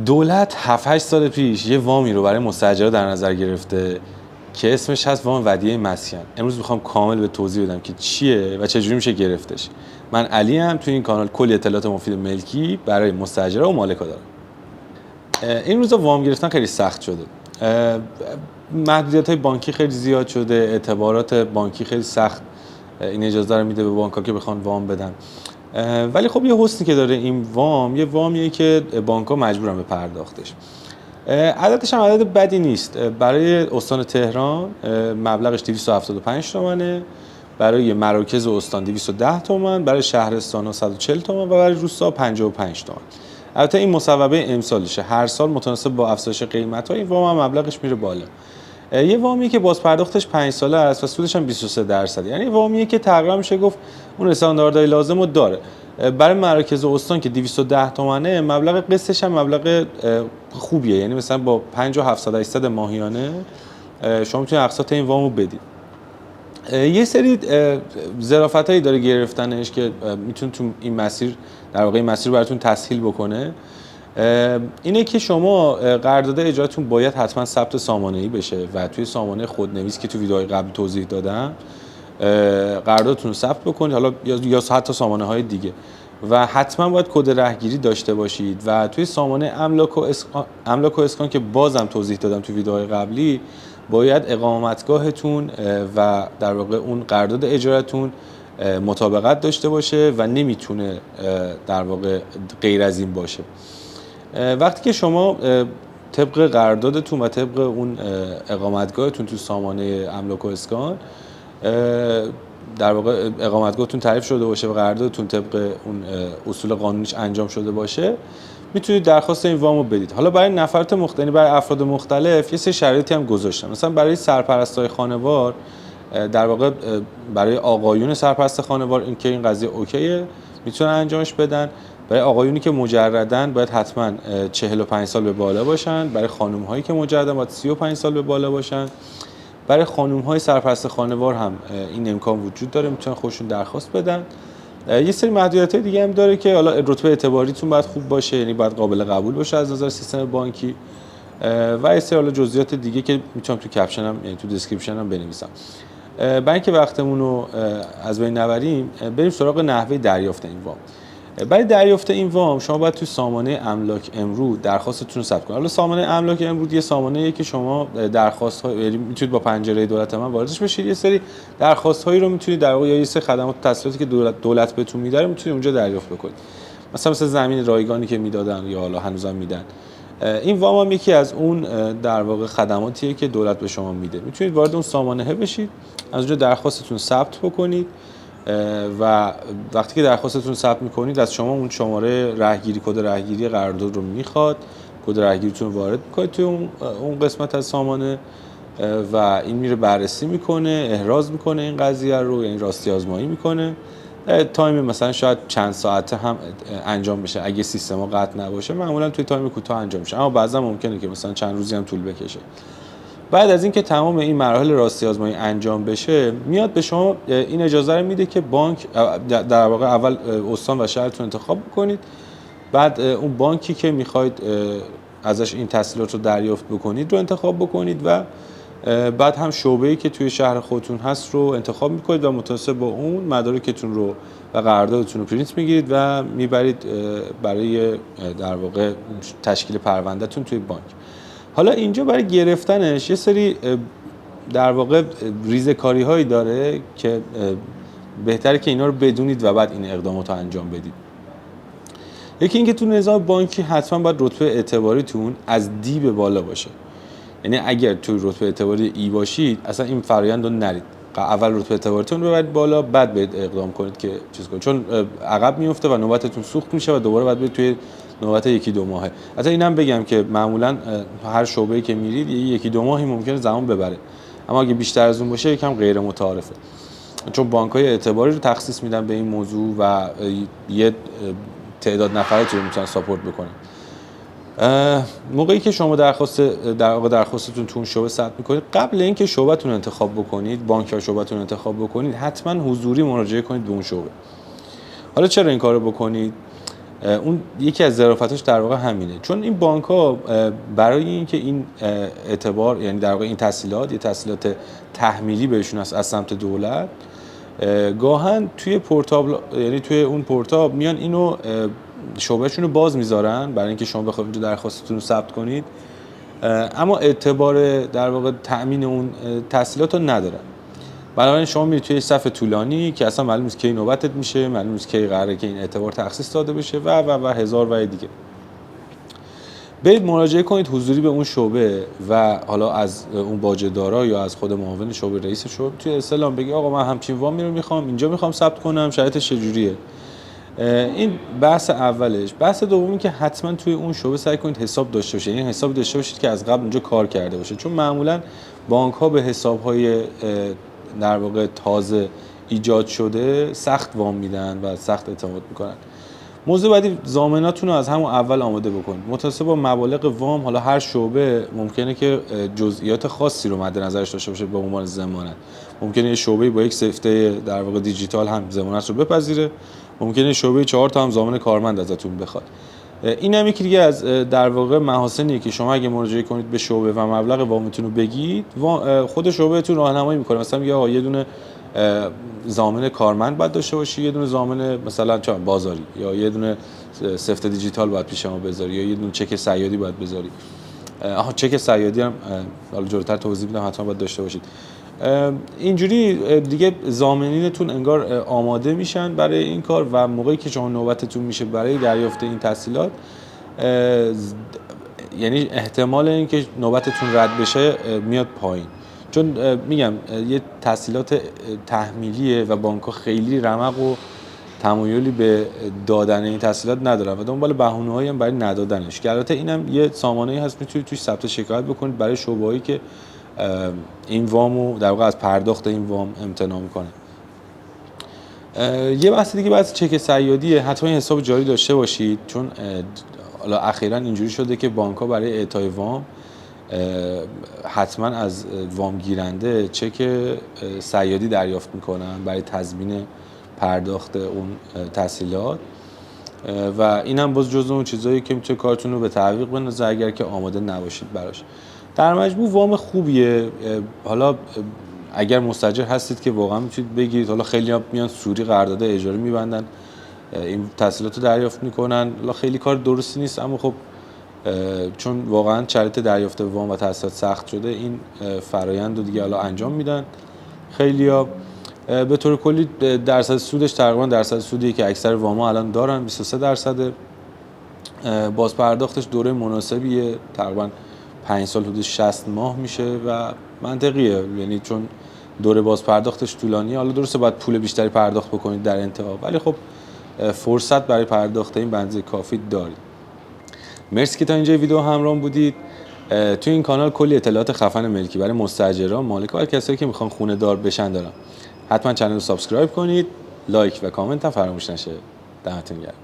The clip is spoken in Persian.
دولت 7-8 سال پیش یه وامی رو برای مستاجرها در نظر گرفته که اسمش هست وام ودیعه مسکن. امروز میخوام کامل به توضیح بدم که چیه و چجوری میشه گرفتش. من علی ام تو این کانال کلی اطلاعات مفید ملکی برای مستاجرها و مالکا دارم. این روزا وام گرفتن خیلی سخت شده. محدودیت‌های بانکی خیلی زیاد شده، اعتبارات بانکی خیلی سخت این اجازه رو میده به بانک‌ها که بخوان وام بدن. ولی خب یه حسنی که داره این وام، یه وامیه که بانک‌ها مجبورن به پرداختش. عددش هم عدد بدی نیست. برای استان تهران مبلغش 275 تومنه، برای مراکز استان 210 تومن، برای شهرستان‌ها 140 تومن و برای روستا 55 تومن. البته این مصوبه امسالشه، هر سال متناسب با افزایش قیمت‌ها این وام هم مبلغش میره بالا. یه وامی که باز پرداختش 5 ساله است و سودش هم 23%. یعنی وامیه که تقریبا میشه گفت اون استانداردهای لازم رو داره. برای مراکز استان که 210 تومنه، مبلغ قسطش هم مبلغ خوبیه. یعنی مثلا با 5700 ماهیانه شما میتونید اقساط این وامو بدید. یه سری ظرافتایی داره گرفتنش که میتونه تو این مسیر، در واقع این مسیر براتون تسهیل بکنه. اینه که شما قرارداد اجارتون باید حتما ثبت سامانه‌ای بشه و توی سامانه خودنویس که تو ویدیوهای قبل توضیح دادم قراردادتون رو ثبت بکنید، حالا یا حتی سامانه‌های دیگه، و حتما باید کد رهگیری داشته باشید و توی سامانه املاک و اسکان که بازم توضیح دادم تو ویدیوهای قبلی باید اقامتگاهتون و در واقع اون قرارداد اجارتون مطابقت داشته باشه و نمیتونه در واقع غیر از این باشه. وقتی که شما طبق قراردادتون و طبق اون اقامتگاهتون تو سامانه املاک و اسکان در واقع اقامتگاهتون تعریف شده باشه و قراردادتون طبق اون اصول قانونیش انجام شده باشه، میتونید درخواست این وامو بدید. حالا برای نفرات مختلف، برای افراد مختلف یه سری شرایطی هم گذاشتم. مثلا برای سرپرستای خانوار، در واقع برای آقایون سرپرست خانوار این که این قضیه اوکیه، میتونن انجامش بدن. برای آقایونی که مجردن باید حتما 45 سال به بالا باشن. برای خانم‌هایی که مجردن باید 35 سال به بالا باشن. برای خانم‌های سرپرست خانوار هم این امکان وجود داره، میتونن خودشون درخواست بدن. یه سری محدودیت‌های دیگه هم داره که حالا رتبه اعتباریتون باید خوب باشه، یعنی باید قابل قبول باشه از نظر سیستم بانکی، و یه سری حالا جزئیات دیگه که میتونم تو کپشنم، یعنی تو دسکریپشن هم بنویسم. برای اینکه وقتمون رو از بین نبریم، بریم سراغ نحوه دریافت این وام. برای دریافت این وام شما باید توی سامانه املاک امرو درخواستتون رو ثبت کنید. حالا سامانه املاک امرو یه سامانه‌ایه که شما درخواست‌ها، یعنی میتونید با پنجره دولت من واردش بشید، یه سری درخواست‌هایی رو میتونید در واقع، یا یه سری خدمات و تسهیلاتی که دولت بهتون میده میتونید اونجا دریافت بکنید. مثلا زمین رایگانی که میدادن یا حالا هنوزم میدن. این وام هم یکی از اون در واقع خدماتیه که دولت به شما میده. میتونید وارد اون سامانه بشید، از اونجا درخواستتون ثبت بکنید و وقتی که درخواستتون ثبت میکنید از شما اون شماره رهگیری، کد رهگیری قرارداد رو میخواد. کد رهگیریتون وارد میکنید توی اون قسمت از سامانه و این میره بررسی میکنه، احراز میکنه این قضیه رو، یعنی راستی آزمایی میکنه. تایم مثلا شاید چند ساعته هم انجام بشه اگه سیستما قطع نباشه، معمولا توی تایم کوتاه انجام میشه، اما بعضا ممکنه که مثلا چند روزی هم طول بکشه. بعد از اینکه تمام این مراحل راستی آزمایی انجام بشه، میاد به شما این اجازه رو میده که بانک، در واقع اول استان و شهرتون انتخاب بکنید، بعد اون بانکی که میخواید ازش این تسهیلات رو دریافت بکنید رو انتخاب بکنید و بعد هم شعبه‌ای که توی شهر خودتون هست رو انتخاب میکنید و متناسب با اون مدارکتون رو و قراردادتون رو پرینت میگیرید و میبرید برای در واقع تشکیل پروندهتون توی بانک. حالا اینجا برای گرفتنش یه سری در واقع ریزه‌کاری هایی داره که بهتره که اینا رو بدونید و بعد این اقدامات رو انجام بدید. یکی اینکه تو نظام بانکی حتما باید رتبه اعتباریتون از دی به بالا باشه. یعنی اگر توی رتبه اعتباری ای باشید اصلا این فرآیند رو نرید، اول رتبه اعتباریتون رو ببرید بالا، بعد برید اقدام کنید که چیز کنید، چون عقب میفته و نوبتتون سوخت میشه و دوباره بعد برید توی نوبت 1-2 ماهه. البته اینم بگم که معمولا هر شعبه‌ای که میرید 1-2 ماهی ممکنه زمان ببره، اما اگه بیشتر از اون باشه یکم غیر متعارفه، چون بانک‌های اعتباری رو تخصیص میدن به این موضوع و یه تعداد نفراتی رو میتونن ساپورت بکنن. موقعی که شما درخواستتون تو اون شعبه ثبت میکنید، قبل اینکه شعبه‌تون انتخاب بکنید، بانک یا شعبه‌تون انتخاب بکنید، حتما حضوری مراجعه کنید به اون شعبه. حالا چرا این کارو بکنید؟ اون یکی از ظرافتاش در واقع همینه، چون این بانک‌ها برای اینکه این اعتبار، یعنی در واقع این تسهیلات، یه تسهیلات تحمیلی بهشون هست از سمت دولت، گاهن توی پورتابل، یعنی توی اون پورتاب میان اینو شعبهشون رو باز میذارن برای اینکه شما بخواید اونجا درخواستتون رو ثبت کنید، اما اعتبار در واقع تأمین اون تسهیلات رو ندارن. بنابراین شما میرید توی صف طولانی که اصلا معلوم نیست کی نوبتت میشه، معلوم نیست کی قراره که این اعتبار تخصیص داده بشه و هزار و دیگه. برید مراجعه کنید حضوری به اون شعبه و حالا از اون باجه‌دارا یا از خود معاون شعبه، رئیس شعبه، توی استلام بگی آقا من همچین وامی رو میخوام، اینجا میخوام ثبت کنم، شرایطش چجوریه. این بحث اولش. بحث دومی که حتما توی اون شعبه سعی کنید حساب داشته باشید، یعنی حساب داشته باشید که از قبل اونجا کار کرده باشه، چون معمولا بانک‌ها به حساب‌های در واقع تازه ایجاد شده سخت وام میدن و سخت اعتماد میکنن. موضوع بعدی، ضامناتون رو از همون اول آماده بکنید. متناسب با مبالغ وام، حالا هر شعبه ممکنه که جزئیات خاصی رو مد نظرش داشته باشه به عنوان ضمانت. ممکنه یه شعبه با یک سفته در واقع دیجیتال هم ضمانت رو بپذیره، ممکنه شعبه 4 تا هم ضامن کارمند ازتون بخواد. این هم یکی دیگه از در واقع محاسنیه که شما اگه مراجعه کنید به شعبه و مبلغ وامتون رو بگید، خود شعبهتون راهنمایی میکنه. مثلا میگه آقا یه دونه ضامن کارمند باید داشته باشی، یه دونه ضامن مثلا چه بازاری، یا یه دونه سفت دیجیتال باید پیش ما بذاری، یا یه دونه چک صیادی باید بذاری. چک صیادی هم حالا جلوتر توضیح میدم، حتما باید داشته باشید. اینجوری دیگه ضامنینتون انگار آماده میشن برای این کار و موقعی که شما نوبتتون میشه برای دریافت این تسهیلات، یعنی احتمال اینکه نوبتتون رد بشه میاد پایین. چون میگم یه تسهیلات تحمیلیه و بانک‌ها خیلی رمق و تمایلی به دادن این تسهیلات ندارن و دنبال بهونه‌هایی هم برای ندادنش. که البته اینم یه سامانه‌ای هست میتونید توش ثبت شکایت بکنید برای شعبه‌هایی که این وامو در واقع از پرداخت این وام امتناع میکنه. یه بحث دیگه بحث چک صیادیه. حتما این حساب جاری داشته باشید، چون حالا اخیراً اینجوری شده که بانک‌ها برای اعطای وام حتما از وام گیرنده چک صیادی دریافت میکنن برای تضمین پرداخت اون تسهیلات و این هم باز جزو اون چیزایی که میتونه کارتون رو به تعویق بندازه اگر که آماده نباشید براش. در مجموع وام خوبیه. حالا اگر مستاجر هستید که واقعا میتونید بگیرید. حالا خیلی ها میان سوری قرارداد اجاره میبندن، این تسهیلات رو دریافت میکنن. حالا خیلی کار درستی نیست، اما خب چون واقعا شرایط دریافت وام و تسهیلات سخت شده، این فرآیند رو دیگه حالا انجام میدن خیلیا. به طور کلی درصد سودش تقریبا درصد سودی که اکثر وام‌ها الان دارن 23%. باز پرداختش دوره مناسبیه، تقریبا 5 سال حدود 60 ماه میشه و منطقیه، یعنی چون دوره باز پرداختش طولانیه. حالا درسته باید پول بیشتری پرداخت بکنید در انتها، ولی خب فرصت برای پرداخت این بنزه کافی دارید. مرسی که تا اینجا ویدیو همراهم بودید. توی این کانال کلی اطلاعات خفن ملکی برای مستاجران، مالک‌ها و کسایی که میخوان خونه دار بشن دارم. حتما چنل رو سابسکرایب کنید، لایک و کامنت هم فراموش نشه. دمتون گرم.